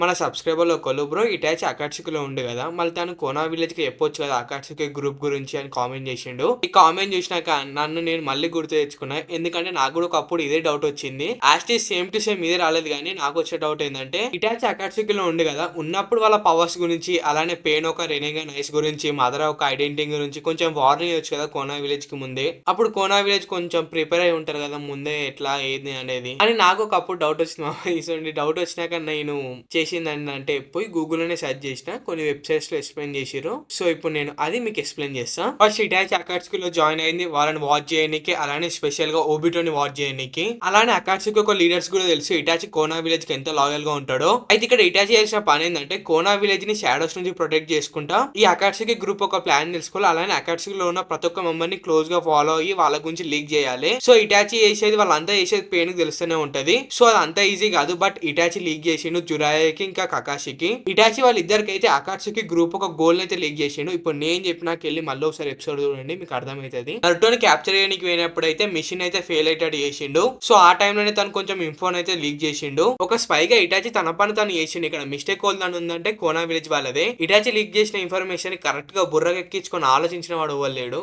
మన సబ్స్క్రైబర్‌లో ఒకళ్ళు bro Hitachi అకాట్సుకిలో ఉండు గదా! మళ్ళీ తను కోనా విలేజ్‌కి చెప్పొచ్చు కదా! అకాట్సుకి గ్రూప్ గురించి అని కామెంట్ చేసిండు. ఈ కామెంట్ చూసినాక నన్ను నేను మళ్ళీ గుర్తు తెచ్చుకున్నా. ఎందుకంటే నాకు గూడా ఒకప్పుడు ఇదే డౌట్ వచ్చింది. As it is same to same ఇదే రాలేదు గానీ నాకొచ్చే డౌట్ ఏందంటే ఇటాచి అకాట్సుకిలో ఉండు గదా! ఉన్నప్పుడు వాళ్ళ పవర్స్ గురించి అలానే పెయినోక, రెనెగా నైస్ గురించి మదర ఒక ఐడెంటిటీ గురించి కొంచెం వార్నింగ్ ఇయ్యొచ్చు కదా! కోనా విలేజ్‌కి ముందే. అప్పుడు కోనా విలేజ్ కొంచెం ప్రిపేర్ అయ్యి ఉంటారు గదా! ముందే ఎట్లా ఏంది అనేది. అని నాకు ఒకప్పుడు డౌట్ వచ్చింది మామ. ఇటువంటి డౌట్ వచ్చినాక నేను చేసిందేంటంటే పోయి గూగుల్‌లోనే సెర్చ్ చేసిన. కొన్ని వెబ్‌సైట్స్‌లో ఎక్స్‌ప్లెయిన్ చేసిర్రు. సో, ఇప్పుడు నేను అది మీకు ఎక్స్‌ప్లెయిన్ చేస్తా. ఫస్ట్ ఇటాచి అకాట్సుకిలో జాయిన్ అయింది. వాళ్ళని వాచ్ చేయనీకి అలానే స్పెషల్‌గా ఓబిటోని వాచ్ చేయనీకి. అలానే అకాట్సుకి ఒక లీడర్స్ కూడా తెలుసు. ఇటాచి కోనా విలేజ్‌కి ఎంత లాయల్‌గా ఉంటాడో. అయితే ఇక్కడ ఇటాచి చేసిన పనేందంటే కోనా విలేజ్‌ని షాడోస్ నుంచి ప్రొటెక్ట్ చేసుకుంటా ఈ అకాట్సుకి గ్రూప్ ఒక ప్లాన్ తెలుసుకోవాలి. అలానే అకాట్సుకిలో ఉన్న ప్రతి ఒక్క మెంబర్‌ని క్లోజ్‌గా ఫాలో అయ్యి వాళ్ళ గురించి లీక్ చేయాలి. సో, ఇటాచి చేసేది వాళ్ళంతా చేసేది పెయిన్‌కి తెలుస్తూనే ఉంటది. సో, అదంత ఈజీ కాదు. బట్ ఇటాచి లీక్ చేసిండు జురాయకి ఇంకా కకాషికి. ఇటాచి వాళ్ళిద్దరికైతే అకాట్సుకి గ్రూప్ ఒక గోల్‌ని అయితే లీక్ చేసిండు. ఇప్పుడు నేను చెప్పినాకెళ్ళి మళ్ళీ ఒకసారి ఎపిసోడ్ చూడండి మీకు అర్థమైతది. నరుటోని క్యాప్చర్ చేయడానికి పోయినప్పుడైతే మిషన్ అయితే ఫెయిల్ అయ్యేటట్టు చేసిండు. సో, ఆ టైంలోనే తను కొంచెం ఇన్ఫోన్ అయితే లీక్ చేసిండు. ఒక స్పైగా ఇటాచి తన పని తను చేసిండు. ఇక్కడ మిస్టేక్ వాళ్ళదని ఉందంటే కోనా విలేజ్ వాళ్ళదే. ఇటాచి లీక్ చేసిన ఇన్ఫర్మేషన్ కరెక్ట్ గా బుర్రకెక్కించుకొని ఆలోచించిన వాడు ఎవ్వరు లేడు.